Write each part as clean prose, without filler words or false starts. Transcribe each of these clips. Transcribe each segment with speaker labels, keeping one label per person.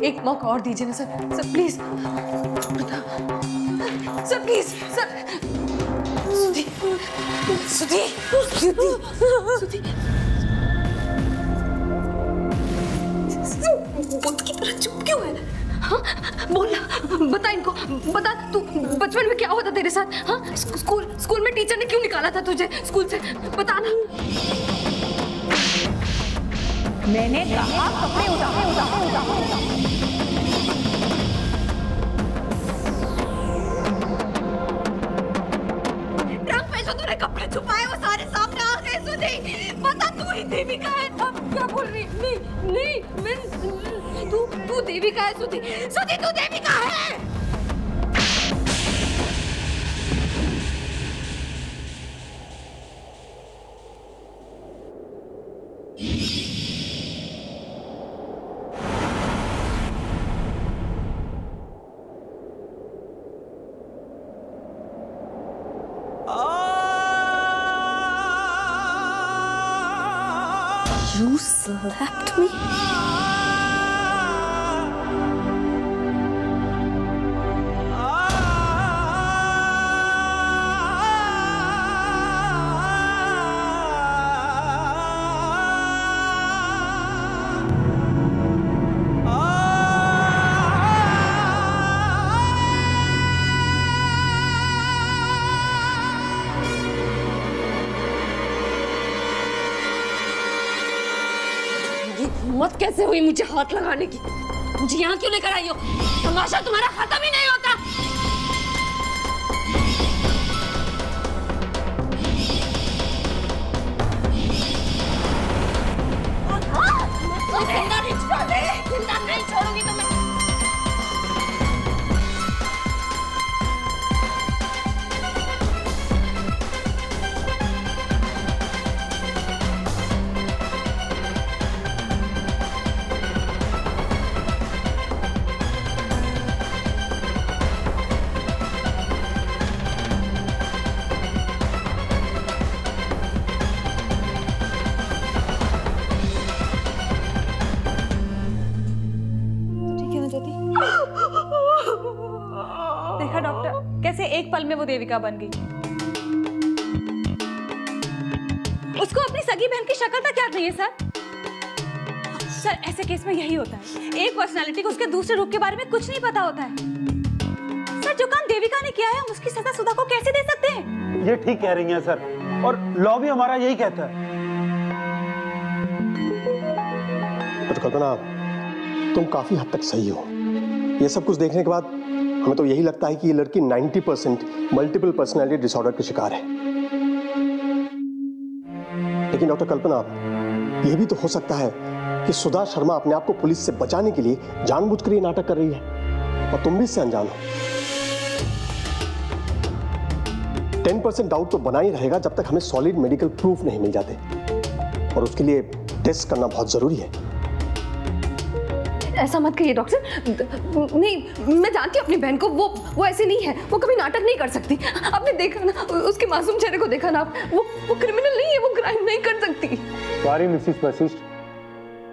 Speaker 1: एक मौका और दीजिए ना sir. Sir please sir, please sir. सुधी सुधी सुधी सुधी की तरह चुप क्यों है? हाँ बोल ना, बता इनको, बता तू बचपन में क्या होता तेरे साथ? हाँ स्कूल में टीचर ने क्यों निकाला था तुझे स्कूल से? बता ना।
Speaker 2: मैंने कहा कपड़े उतार।
Speaker 1: ट्रक पे जो तूने कपड़े छुपाए वो सारे सामने आ गए। सुधी बता, तू ही देविका है। अब क्या बोल रही? नहीं मैं तू देविका है। सुधी तू देविका है। You slapped me? हिम्मत कैसे हुई मुझे हाथ लगाने की? मुझे यहाँ क्यों लेकर आई हो? तमाशा तुम्हारा खत्म ही नहीं होता। जिंदा नहीं छोड़ूंगी तुम्हें।
Speaker 2: देखा डॉक्टर, कैसे एक पल में वो देविका बन गई। उसको अपनी सगी बहन की शक्ल तक याद नहीं है सर। सर ऐसे केस में यही होता है, एक पर्सनालिटी को उसके दूसरे रूप के बारे में कुछ नहीं पता होता है। सर जो काम देविका ने किया है हम उसकी सजा सुधा को कैसे दे सकते हैं?
Speaker 3: ये ठीक कह रही हैं सर, और लॉ भी हमारा यही कहता है।
Speaker 4: तो कल्पना, तुम काफी हद तक सही हो। ये सब कुछ देखने के बाद हमें तो यही लगता है कि ये लड़की 90% मल्टीपल पर्सनैलिटी डिसऑर्डर की शिकार है। लेकिन डॉक्टर कल्पना, यह भी तो हो सकता है कि सुधा शर्मा अपने आप को पुलिस से बचाने के लिए जानबूझकर ये नाटक कर रही है और तुम भी इससे अनजान हो। 10% डाउट तो बना ही रहेगा जब तक हमें सॉलिड मेडिकल प्रूफ नहीं मिल जाते, और उसके लिए टेस्ट करना बहुत जरूरी है।
Speaker 1: ऐसा मत कहिए डॉक्टर। नहीं, मैं जानती हूँ अपनी बहन को, वो ऐसी नहीं है, वो कभी नाटक नहीं कर सकती। आपने देखा ना उसके मासूम चेहरे को, देखा ना आप, वो क्रिमिनल नहीं है, वो क्राइम नहीं कर सकती।
Speaker 5: सॉरी मिसेस वशिष्ठ,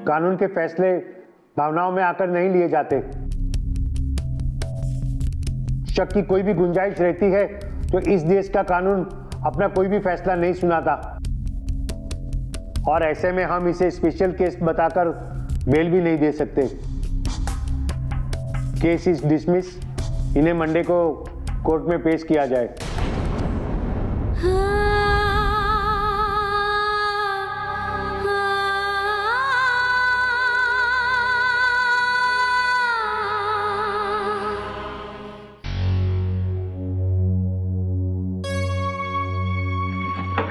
Speaker 5: कानून के फैसले भावनाओं में आकर नहीं लिए जाते। शक की कोई भी गुंजाइश रहती है तो इस देश का कानून अपना कोई भी फैसला नहीं सुनाता, और ऐसे में हम इसे स्पेशल केस बताकर बेल भी नहीं दे सकते। Case is dismiss. इन्हें मंडे को कोर्ट में पेश किया जाए।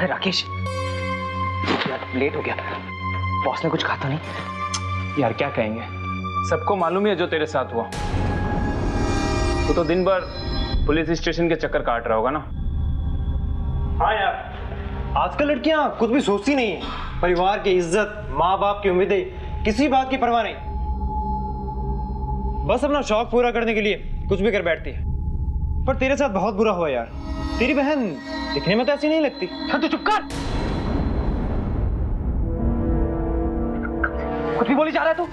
Speaker 6: राकेश यार, लेट हो गया। बॉस ने कुछ कहा तो नहीं?
Speaker 7: यार क्या कहेंगे, सबको मालूम ही है जो तेरे साथ हुआ। वो तो दिन भर पुलिस स्टेशन के चक्कर काट रहा होगा ना।
Speaker 3: हाँ यार, आजकल लड़कियां कुछ भी सोचती नहीं है। परिवार की इज्जत, माँ बाप की उम्मीदें, किसी बात की परवाह नहीं। बस अपना शौक पूरा करने के लिए कुछ भी कर बैठती है। पर तेरे साथ बहुत बुरा हुआ यार। तेरी बहन दिखने में तो ऐसी नहीं लगती।
Speaker 6: हाँ तो चुप कर। कुछ भी बोली जा रहा है तू?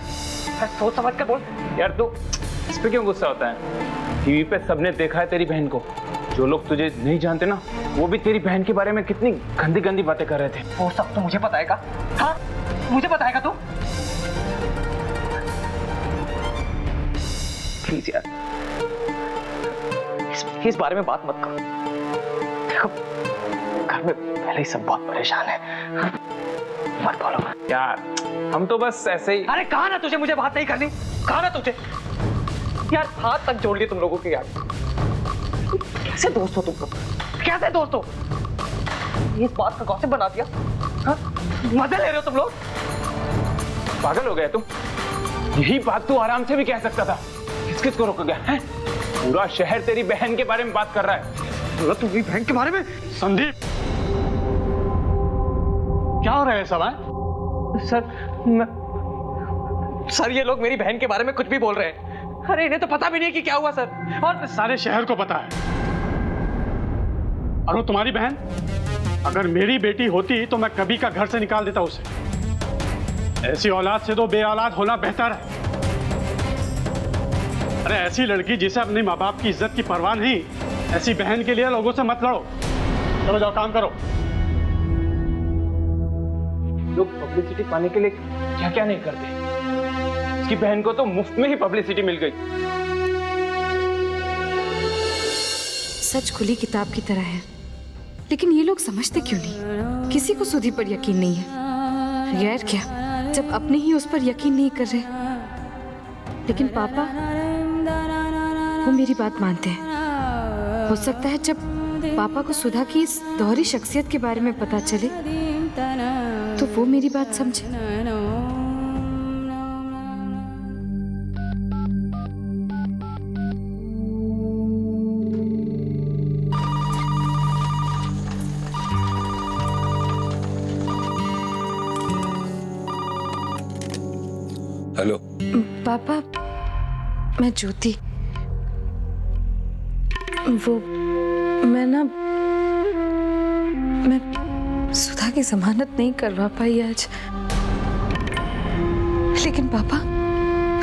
Speaker 6: सोच समझ कर बोल।
Speaker 7: यार तू इस पे क्यों गुस्सा होता है? टीवी पे सबने देखा है तेरी बहन को। जो लोग तुझे नहीं जानते ना, वो भी तेरी बहन के बारे में कितनी गंदी गंदी बातें कर रहे थे।
Speaker 6: वो सब तो मुझे बताएगा। हाँ, मुझे बताएगा तू? प्लीज यार, इस बारे में बात मत करो। देखो, घर में पहले ही सब बहुत परेशान है। मत बोलो
Speaker 7: यार, हम तो बस ऐसे ही।
Speaker 6: अरे कहा ना तुझे मुझे बात नहीं करनी, कहा ना तुझे। यार हाथ तक जोड़ लिए तुम लोगों के। यार कैसे दोस्त हो तुम लोग? कैसे दोस्त हो? इस बात का गॉसिप बना दिया। हाँ? मजे ले रहे हो तुम लोग?
Speaker 7: पागल हो गया तुम? यही बात तू आराम से भी कह सकता था। किस को रोक गया है? पूरा शहर तेरी बहन के बारे में बात कर रहा है।
Speaker 6: तुम्हारी बहन के बारे में?
Speaker 5: संदीप, क्या हो रहा है सब?
Speaker 6: सर ये लोग मेरी बहन के बारे में कुछ भी बोल रहे हैं। अरे इन्हें तो पता भी नहीं कि क्या हुआ सर। और
Speaker 5: सारे शहर को पता है। और वो तुम्हारी बहन, अगर मेरी बेटी होती तो मैं कभी का घर से निकाल देता उसे। ऐसी औलाद से तो बे औलाद होना बेहतर है। अरे ऐसी लड़की जिसे अपने माँ बाप की इज्जत की परवाह नहीं, ऐसी बहन के लिए लोगों से मत लड़ो। चलो जाओ काम करो।
Speaker 7: लोग पब्लिसिटी पाने के लिए क्या क्या नहीं करते। उसकी बहन को तो मुफ्त में ही पब्लिसिटी मिल गई।
Speaker 1: सच खुली किताब की तरह है, लेकिन ये लोग समझते क्यों नहीं? किसी को सुधी पर यकीन नहीं है। गैर क्या, जब अपने ही उस पर यकीन नहीं कर रहे। लेकिन पापा, वो मेरी बात मानते हैं। हो सकता है जब पापा को सुधा की इस दोहरी शख्सियत के बारे में पता चले तो वो मेरी बात समझे।
Speaker 8: हेलो
Speaker 1: पापा, मैं ज्योति। वो मैं सुधा की जमानत नहीं करवा पाई आज। लेकिन पापा,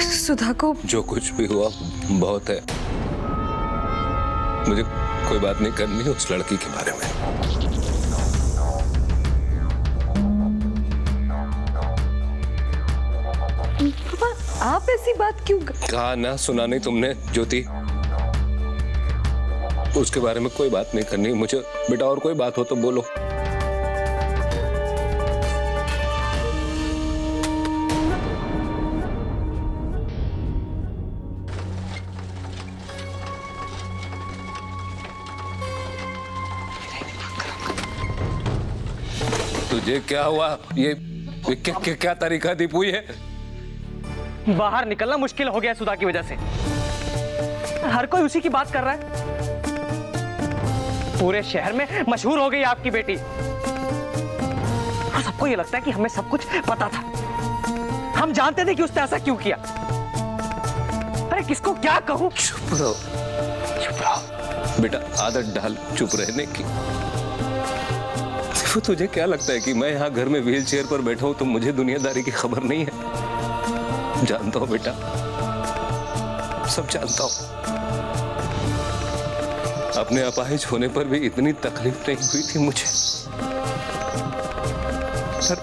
Speaker 1: सुधा को
Speaker 8: जो कुछ भी हुआ बहुत है। मुझे कोई बात नहीं करनी उस लड़की के बारे में।
Speaker 1: पापा, आप ऐसी बात क्यों
Speaker 8: कहा ना, सुना नहीं तुमने ज्योति? उसके बारे में कोई बात नहीं करनी मुझे। बेटा और कोई बात हो तो बोलो। तुझे क्या हुआ? ये क्या तरीका दीपू है?
Speaker 6: बाहर निकलना मुश्किल हो गया सुधा की वजह से। हर कोई उसी की बात कर रहा है। पूरे शहर में मशहूर हो गई आपकी बेटी। और सबको ये लगता है कि हमें सब कुछ पता था। हम जानते थे कि उसने ऐसा क्यों किया। अरे किसको क्या कहूं?
Speaker 8: चुप रहो, चुप रहो बेटा। आदत डाल चुप रहने की। सिर्फ तुझे क्या लगता है कि मैं यहाँ घर में व्हील चेयर पर बैठा हूं तो मुझे दुनियादारी की खबर नहीं है? जानता हूं बेटा, सब जानता हूं। अपने अपाहिज होने पर भी इतनी तकलीफ नहीं हुई थी मुझे। सर,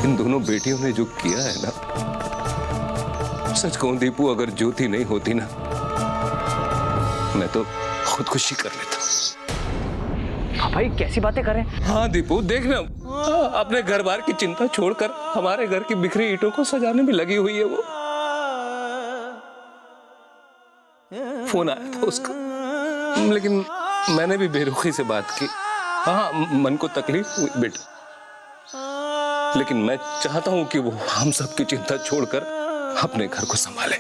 Speaker 8: इन दोनों बेटियों ने जो किया है ना, सच कहूं दीपू, अगर ज्योति नहीं होती ना, मैं तो खुदकुशी कर लेता।
Speaker 6: भाई कैसी बातें कर रहे हैं?
Speaker 8: हाँ दीपू, देखना, अपने घर बार की चिंता छोड़कर हमारे घर की बिखरी ईंटों को सजाने में लगी हुई है वो। फोन आया था उसका, लेकिन मैंने भी बेरुखी से बात की। हाँ, मन को तकलीफ हुई बेटा, लेकिन मैं चाहता हूं कि वो हम सबकी चिंता छोड़कर अपने घर को संभाले।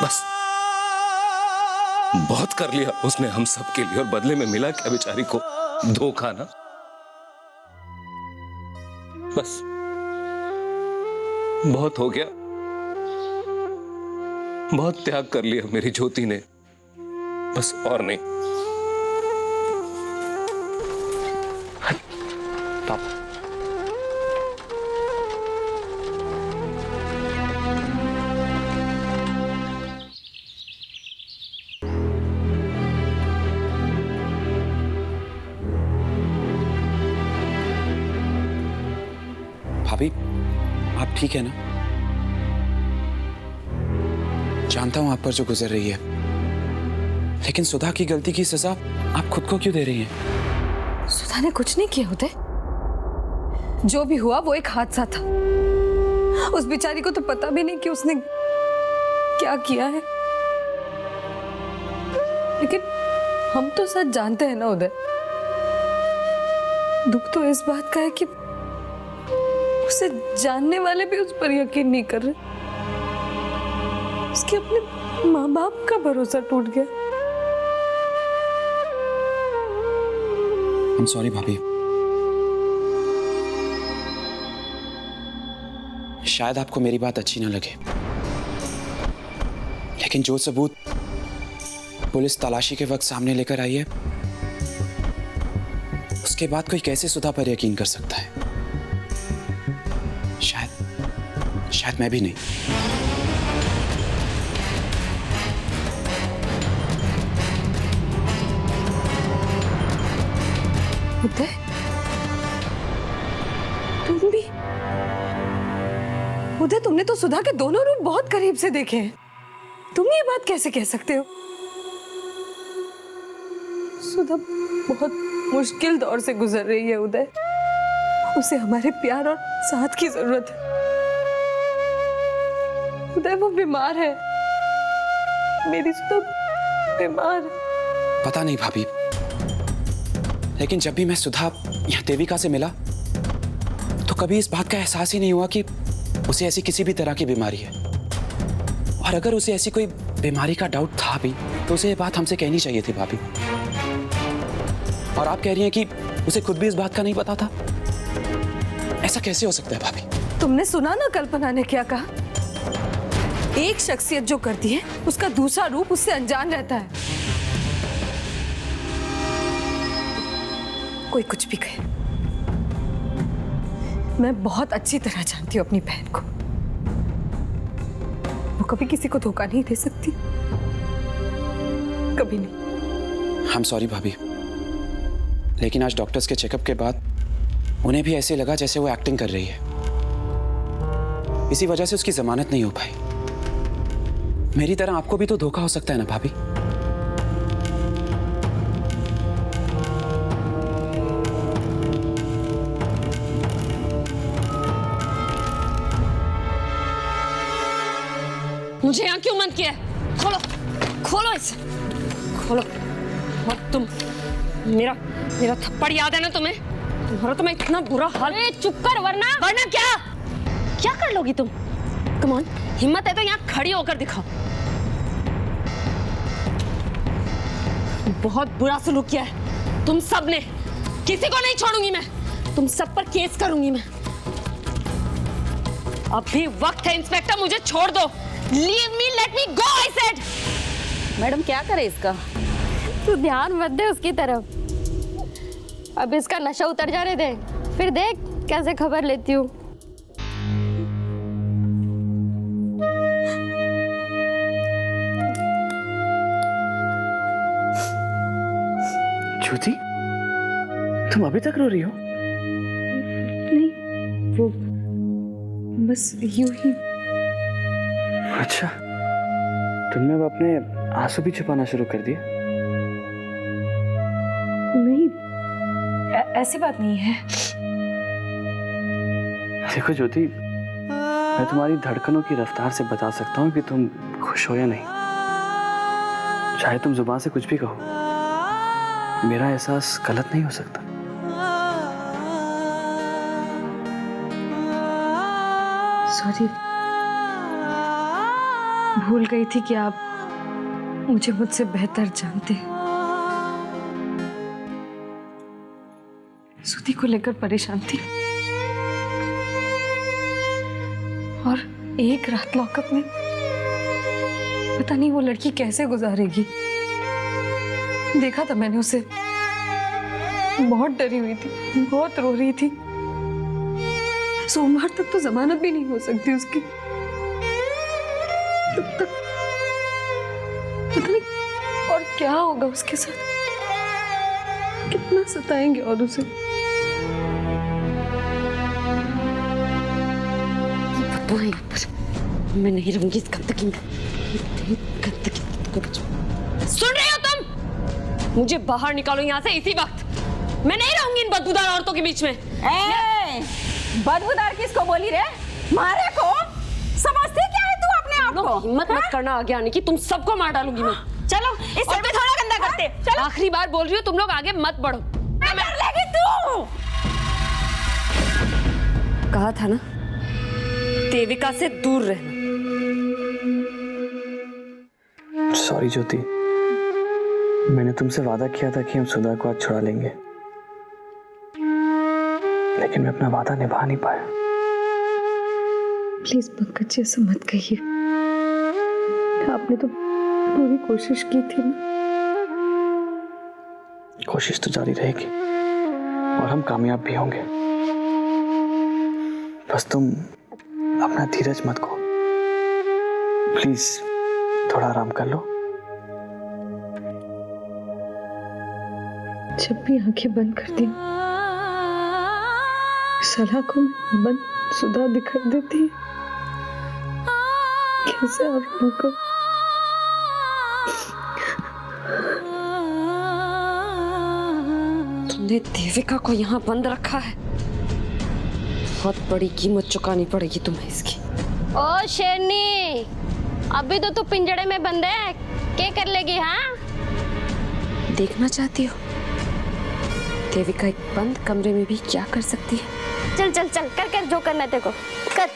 Speaker 8: बस बहुत कर लिया उसने हम सब के लिए, और बदले में मिला क्या बेचारी को? धोखा ना। बस बहुत हो गया, बहुत त्याग कर लिया मेरी ज्योति ने, बस और नहीं।
Speaker 9: भाभी, आप ठीक है ना? जानता हूं आप पर जो गुजर रही है, लेकिन सुधा की गलती की सजा आप खुद को क्यों दे रही हैं?
Speaker 1: सुधा ने कुछ नहीं किया उदय। जो भी हुआ वो एक हादसा था। उस बेचारी को तो पता भी नहीं कि उसने क्या किया है। लेकिन हम तो सच जानते हैं ना उदय। दुख तो इस बात का है कि उसे जानने वाले भी उस पर यकीन नहीं कर रहे। उसके अपने माँ बाप का भरोसा टूट गया।
Speaker 9: I'm sorry भाभी। शायद आपको मेरी बात अच्छी ना लगे, लेकिन जो सबूत पुलिस तलाशी के वक्त सामने लेकर आई है, उसके बाद कोई कैसे सुधा पर यकीन कर सकता है? शायद मैं भी नहीं।
Speaker 1: उदय, तुम भी? उदय, तुमने तो सुधा के दोनों रूप बहुत करीब से देखे हैं। तुम ये बात कैसे कह सकते हो? सुधा बहुत मुश्किल दौर से गुजर रही है उदय। उसे हमारे प्यार और साथ की जरूरत है। उदय, वो बीमार है। मेरी सुधा बीमार है।
Speaker 9: पता नहीं भाभी, लेकिन जब भी मैं सुधा या देविका से मिला तो कभी इस बात का एहसास ही नहीं हुआ कि उसे ऐसी किसी भी तरह की बीमारी है। और अगर उसे ऐसी कोई बीमारी का डाउट था भी तो उसे ये बात हमसे कहनी चाहिए थी भाभी। और आप कह रही हैं कि उसे खुद भी इस बात का नहीं पता था। ऐसा कैसे हो सकता है भाभी?
Speaker 1: तुमने सुना ना कल्पना ने क्या कहा? एक शख्सियत जो करती है उसका दूसरा रूप उससे अनजान रहता है। कोई कुछ भी कहे, मैं बहुत अच्छी तरह जानती हूँ अपनी बहन को। वो कभी किसी को धोखा नहीं दे सकती, कभी नहीं।
Speaker 9: I'm sorry भाभी, लेकिन आज डॉक्टर्स के चेकअप के बाद उन्हें भी ऐसे लगा जैसे वो एक्टिंग कर रही है। इसी वजह से उसकी जमानत नहीं हो पाई। मेरी तरह आपको भी तो धोखा हो सकता है ना भाभी?
Speaker 10: मुझे यहाँ क्यों बंद किया है? खोलो, खोलो इसे, खोलो। और तुम, मेरा थप्पड़ याद है ना तुम्हें? तुम्हारा तो मैं इतना बुरा हाल। चुप कर, वरना क्या कर लोगी तुम? कम ऑन, हिम्मत है तो यहाँ खड़ी होकर दिखाओ। बहुत बुरा सलूक किया है तुम सब ने। किसी को नहीं छोड़ूंगी मैं। तुम सब पर केस करूंगी मैं। अभी वक्त है इंस्पेक्टर, मुझे छोड़ दो। Leave me, let me go, I said.
Speaker 11: Madam क्या करे इसका?
Speaker 10: तू ध्यान मत दे उसकी तरफ। अब इसका नशा उतर जाने दे, फिर देख कैसे खबर लेती हूँ।
Speaker 6: ज्योति, तुम अभी तक रो रही हो?
Speaker 1: नहीं, वो बस यूं ही।
Speaker 6: अच्छा, तुमने अब अपने आंसू भी छुपाना शुरू कर दिए?
Speaker 1: नहीं, ऐसी बात नहीं है।
Speaker 6: देखो ज्योति, मैं तुम्हारी धड़कनों की रफ्तार से बता सकता हूँ कि तुम खुश हो या नहीं। चाहे तुम जुबान से कुछ भी कहो, मेरा एहसास गलत नहीं हो सकता।
Speaker 1: सॉरी, भूल गई थी कि आप मुझे मुझसे बेहतर जानते हैं। सुधी को लेकर परेशान थी और एक रात लॉकअप में पता नहीं वो लड़की कैसे गुजारेगी। देखा था मैंने उसे, बहुत डरी हुई थी, बहुत रो रही थी। सोमवार तक तो जमानत भी नहीं हो सकती उसकी। तब तक पता नहीं और क्या होगा उसके साथ, कितना सताएंगे और उसे।
Speaker 10: वो है यहाँ पर। मैं नहीं रहूंगी इस गंदगी में। गंदगी को सुन रहे हो तुम? मुझे बाहर निकालो यहाँ से इसी वक्त। मैं नहीं रहूंगी इन बदबूदार औरतों के बीच में।
Speaker 11: बदबूदार किसको बोली रे? मारे को? समझती क्या है तू अपने आप को?
Speaker 10: हिम्मत मत करना आगे आने की, तुम सबको मार डालूंगी मैं।
Speaker 11: चलो इस पे थोड़ा गंदा करते। चलो
Speaker 10: आखिरी बार बोल रही हूँ, तुम लोग आगे मत बढ़ो।
Speaker 11: कर लेगी तू।
Speaker 10: कहा था ना, देविका से दूर रहना।
Speaker 6: सॉरी ज्योति, मैंने तुमसे वादा किया था कि हम सुधा को आज छुड़ा लेंगे, लेकिन मैं अपना वादा निभा नहीं पाया।
Speaker 1: प्लीज पंकज जी ऐसा मत कहिए, आपने तो पूरी कोशिश की थी ना।
Speaker 6: कोशिश तो जारी रहेगी और हम कामयाब भी होंगे। बस तुम अपना धीरज मत खो, प्लीज थोड़ा आराम कर लो।
Speaker 1: जब भी आंखें बंद करती हूँ, सलाखों में बंद सुधा दिखाई देती है। कैसे आप लोगों को
Speaker 10: तुमने देविका को यहाँ बंद रखा है, बहुत बड़ी कीमत चुकानी पड़ेगी तुम्हें इसकी।
Speaker 12: ओ शेरनी, अभी तो तू पिंजड़े में बंद है, क्या कर लेगी? हाँ,
Speaker 10: देखना चाहती हो देविका एक बंद कमरे में भी क्या कर सकती है?
Speaker 12: चल चल चल, कर कर जो करना है तेरे को कर।